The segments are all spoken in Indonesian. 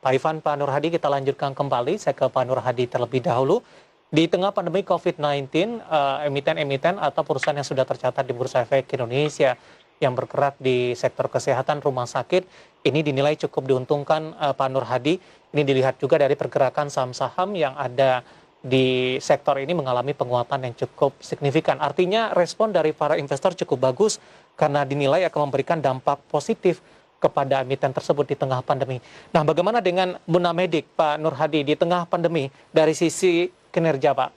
Pak Ivan, Pak Nur Hadi, kita lanjutkan kembali. Saya ke Pak Nur Hadi terlebih dahulu. Di tengah pandemi COVID-19, emiten-emiten atau perusahaan yang sudah tercatat di Bursa Efek Indonesia yang bergerak di sektor kesehatan rumah sakit, ini dinilai cukup diuntungkan, Pak Nur Hadi. Ini dilihat juga dari pergerakan saham-saham yang ada di sektor ini mengalami penguatan yang cukup signifikan. Artinya respon dari para investor cukup bagus karena dinilai akan memberikan dampak positif kepada emiten tersebut di tengah pandemi. Nah, bagaimana dengan Bunamedik, Pak Nur Hadi, di tengah pandemi dari sisi kinerja, Pak?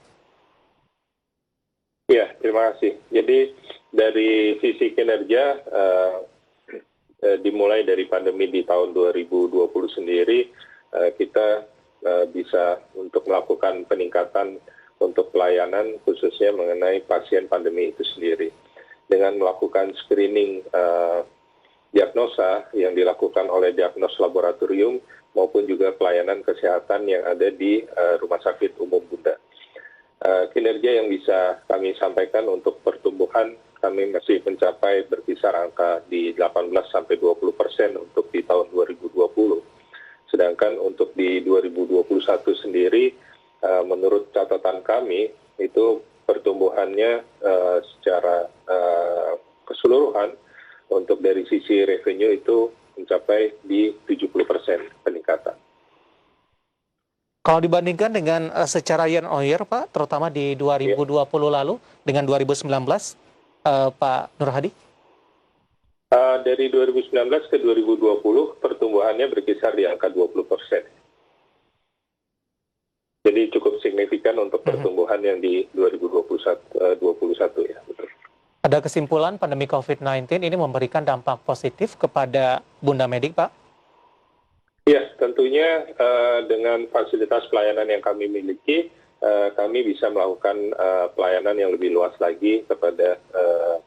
Ya, terima kasih. Jadi dari sisi kinerja, dimulai dari pandemi di tahun 2020 sendiri, kita bisa untuk melakukan peningkatan untuk pelayanan khususnya mengenai pasien pandemi itu sendiri. Dengan melakukan screening diagnosa yang dilakukan oleh diagnos laboratorium maupun juga pelayanan kesehatan yang ada di Rumah Sakit Umum Bunda. Kinerja yang bisa kami sampaikan untuk pertumbuhan, kami masih mencapai berkisar angka di 18-20% untuk di tahun 2020. Sedangkan untuk di 2021 sendiri, menurut catatan kami, itu pertumbuhannya secara keseluruhan untuk dari sisi revenue itu mencapai di 70% peningkatan. Kalau dibandingkan dengan secara year on year, Pak, terutama di 2020 lalu dengan 2019, Pak Nur Hadi? Dari 2019 ke 2020, pertumbuhannya berkisar di angka 20%. Jadi cukup signifikan untuk pertumbuhan yang di 2021 ya, betul. Ada kesimpulan pandemi COVID-19 ini memberikan dampak positif kepada Bunamedik, Pak? Ya, tentunya dengan fasilitas pelayanan yang kami miliki, kami bisa melakukan pelayanan yang lebih luas lagi kepada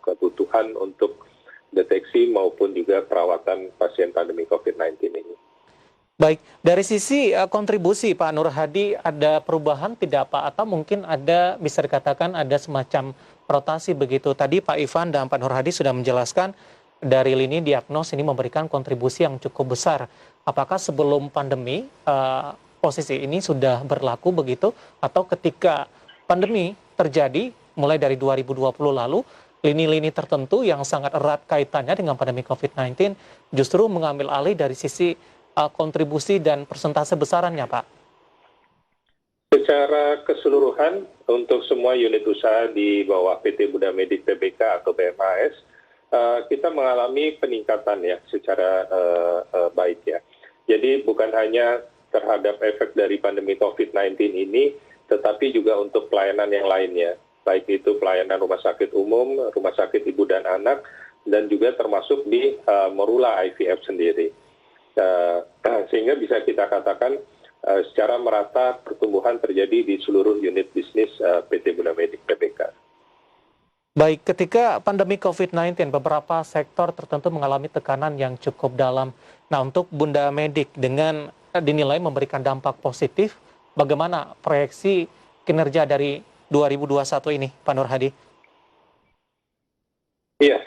kebutuhan untuk deteksi maupun juga perawatan pasien pandemi COVID-19 ini. Baik, dari sisi kontribusi Pak Nur Hadi, ada perubahan tidak Pak? Atau mungkin ada, bisa dikatakan ada semacam rotasi begitu. Tadi Pak Ivan dan Pak Nur Hadi sudah menjelaskan dari lini diagnos ini memberikan kontribusi yang cukup besar. Apakah sebelum pandemi posisi ini sudah berlaku begitu? Atau ketika pandemi terjadi mulai dari 2020 lalu, lini-lini tertentu yang sangat erat kaitannya dengan pandemi COVID-19 justru mengambil alih dari sisi kontribusi dan persentase besarannya, Pak? Secara keseluruhan untuk semua unit usaha di bawah PT Bunamedik Tbk atau BMAS, kita mengalami peningkatan ya secara baik ya. Jadi bukan hanya terhadap efek dari pandemi COVID-19 ini, tetapi juga untuk pelayanan yang lainnya, baik itu pelayanan rumah sakit umum, rumah sakit ibu dan anak, dan juga termasuk di Morula IVF sendiri. Sehingga bisa kita katakan secara merata pertumbuhan terjadi di seluruh unit bisnis PT Bunamedik Tbk. Baik, ketika pandemi COVID-19, beberapa sektor tertentu mengalami tekanan yang cukup dalam. Nah, untuk Bunamedik dengan dinilai memberikan dampak positif, bagaimana proyeksi kinerja dari 2021 ini, Pak Nur Hadi? Iya,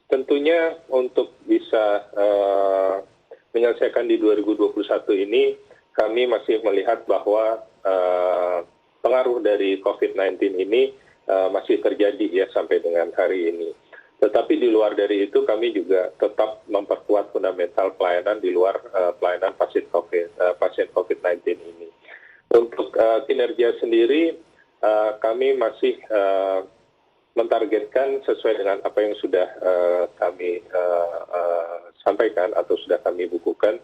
tentunya untuk bisa menyelesaikan di 2021 ini, kami masih melihat bahwa pengaruh dari COVID-19 ini masih terjadi ya sampai dengan hari ini. Tetapi di luar dari itu kami juga tetap memperkuat fundamental pelayanan di luar pelayanan pasien COVID-19 ini. Untuk kinerja sendiri, kami masih mentargetkan sesuai dengan apa yang sudah kami sampaikan atau sudah kami bukukan,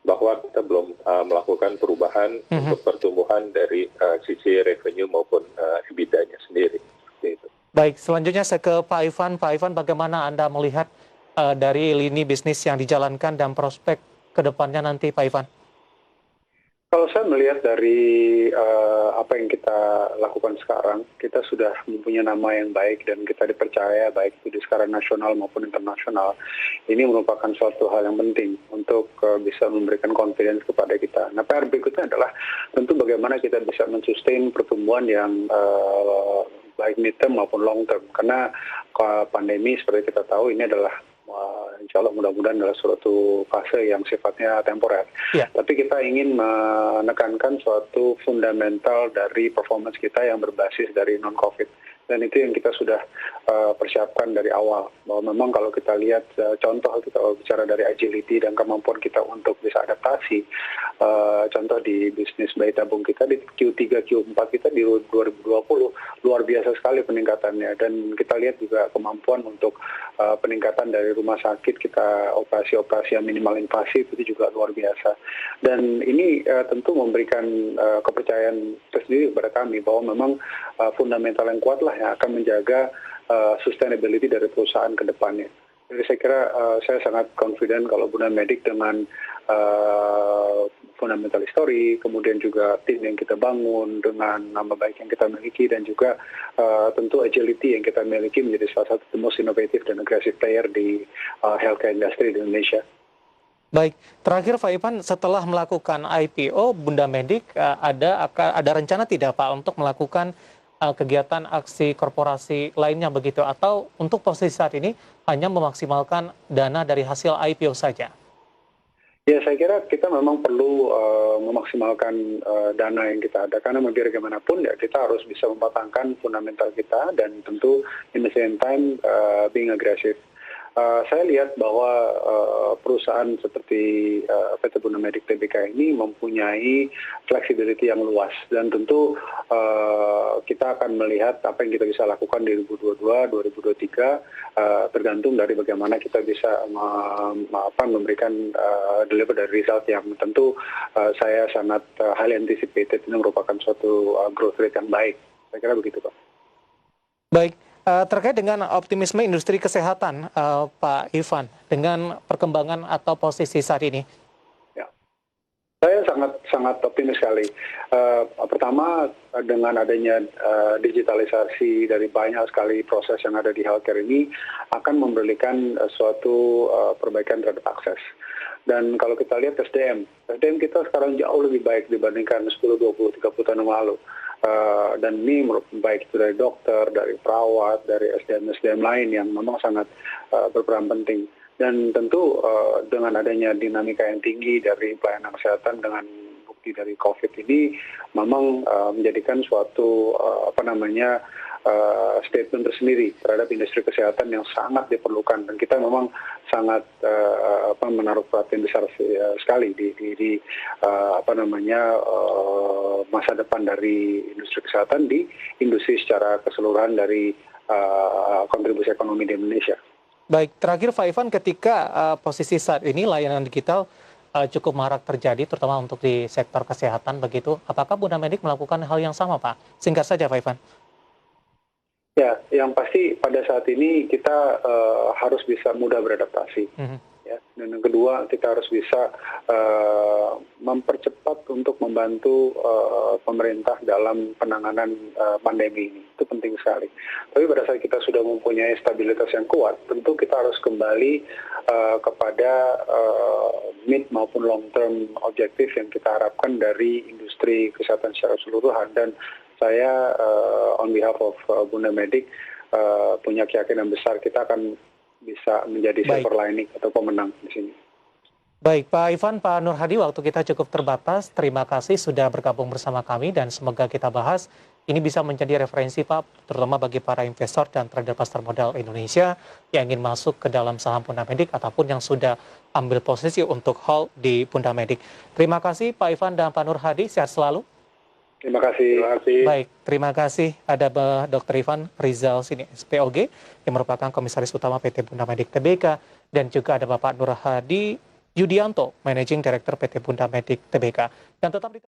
bahwa kita belum melakukan perubahan untuk pertumbuhan dari sisi revenue maupun EBITDA-nya sendiri. Gitu. Baik, selanjutnya saya ke Pak Ivan. Pak Ivan, bagaimana Anda melihat dari lini bisnis yang dijalankan dan prospek ke depannya nanti, Pak Ivan? Kalau saya melihat dari apa yang kita lakukan sekarang, kita sudah mempunyai nama yang baik dan kita dipercaya baik itu di skala nasional maupun internasional. Ini merupakan suatu hal yang penting untuk bisa memberikan confidence kepada kita. Nah, PR berikutnya adalah tentu bagaimana kita bisa mensustain pertumbuhan yang baik mid term maupun long term. Karena pandemi seperti kita tahu ini adalah insya Allah mudah-mudahan adalah suatu fase yang sifatnya temporer. Ya. Tapi kita ingin menekankan suatu fundamental dari performance kita yang berbasis dari non-COVID. Dan itu yang kita sudah persiapkan dari awal. Bahwa memang kalau kita lihat contoh, kita bicara dari agility dan kemampuan kita untuk bisa adaptasi. Contoh di bisnis bayi tabung kita di Q3, Q4 kita di 2020 luar biasa sekali peningkatannya. Dan kita lihat juga kemampuan untuk peningkatan dari rumah sakit kita, operasi-operasi yang minimal invasif itu juga luar biasa. Dan ini tentu memberikan kepercayaan tersendiri kepada kami bahwa memang fundamental yang kuat lah yang akan menjaga sustainability dari perusahaan ke depannya. Jadi saya kira saya sangat confident kalau Bunda Medik dengan fundamental history, kemudian juga tim yang kita bangun dengan nama baik yang kita miliki dan juga tentu agility yang kita miliki menjadi salah satu the most innovative dan aggressive player di healthcare industry di Indonesia. Baik, terakhir Pak Ivan, setelah melakukan IPO, Bunda Medik ada rencana tidak Pak untuk melakukan kegiatan aksi korporasi lainnya begitu, atau untuk posisi saat ini hanya memaksimalkan dana dari hasil IPO saja? Ya, saya kira kita memang perlu memaksimalkan dana yang kita ada, karena biar bagaimanapun ya kita harus bisa mematangkan fundamental kita dan tentu in the same time being aggressive. Saya lihat bahwa perusahaan seperti PT Bunda Medik Tbk ini mempunyai flexibility yang luas dan tentu kita akan melihat apa yang kita bisa lakukan di 2022, 2023 tergantung dari bagaimana kita bisa memberikan deliver dari result yang tentu saya sangat highly anticipated, ini merupakan suatu growth rate yang baik. Saya kira begitu, Pak. Baik. Terkait dengan optimisme industri kesehatan, Pak Ivan, dengan perkembangan atau posisi saat ini? Ya, saya sangat optimis sekali. Pertama, dengan adanya digitalisasi dari banyak sekali proses yang ada di healthcare ini akan memberikan suatu perbaikan terhadap akses. Dan kalau kita lihat SDM kita sekarang jauh lebih baik dibandingkan 10, 20, 30 tahun yang lalu. Dan ini baik itu dari dokter, dari perawat, dari SDM lain yang memang sangat berperan penting. Dan tentu dengan adanya dinamika yang tinggi dari pelayanan kesehatan dengan bukti dari COVID ini memang menjadikan suatu statement tersendiri terhadap industri kesehatan yang sangat diperlukan, dan kita memang sangat menaruh perhatian besar sekali di masa depan dari industri kesehatan di industri secara keseluruhan dari kontribusi ekonomi di Indonesia. Baik, terakhir Pak Ivan, ketika posisi saat ini layanan digital cukup marak terjadi, terutama untuk di sektor kesehatan begitu, apakah Bunda Medik melakukan hal yang sama, Pak? Singkat saja, Pak Ivan. Ya, yang pasti pada saat ini kita harus bisa mudah beradaptasi. Ya. Dan yang kedua, kita harus bisa mempercepat untuk membantu pemerintah dalam penanganan pandemi ini. Itu penting sekali. Tapi pada saat kita sudah mempunyai stabilitas yang kuat, tentu kita harus kembali kepada mid maupun long term objektif yang kita harapkan dari industri kesehatan secara keseluruhan. Dan saya on behalf of Bunda Medik punya keyakinan besar kita akan bisa menjadi silver lining atau pemenang di sini. Baik, Pak Ivan, Pak Nur Hadi, waktu kita cukup terbatas. Terima kasih sudah bergabung bersama kami dan semoga kita bahas ini bisa menjadi referensi, Pak, terutama bagi para investor dan trader pasar modal Indonesia yang ingin masuk ke dalam saham Bunda Medik ataupun yang sudah ambil posisi untuk hold di Bunda Medik. Terima kasih Pak Ivan dan Pak Nur Hadi, sehat selalu. Terima kasih. Baik, terima kasih. Ada Dr. Ivan Rizal Sini, SPOG, yang merupakan Komisaris Utama PT Bunda Medik Tbk, dan juga ada Bapak Nur Hadi Yudianto, Managing Director PT Bunda Medik Tbk. Dan tetap di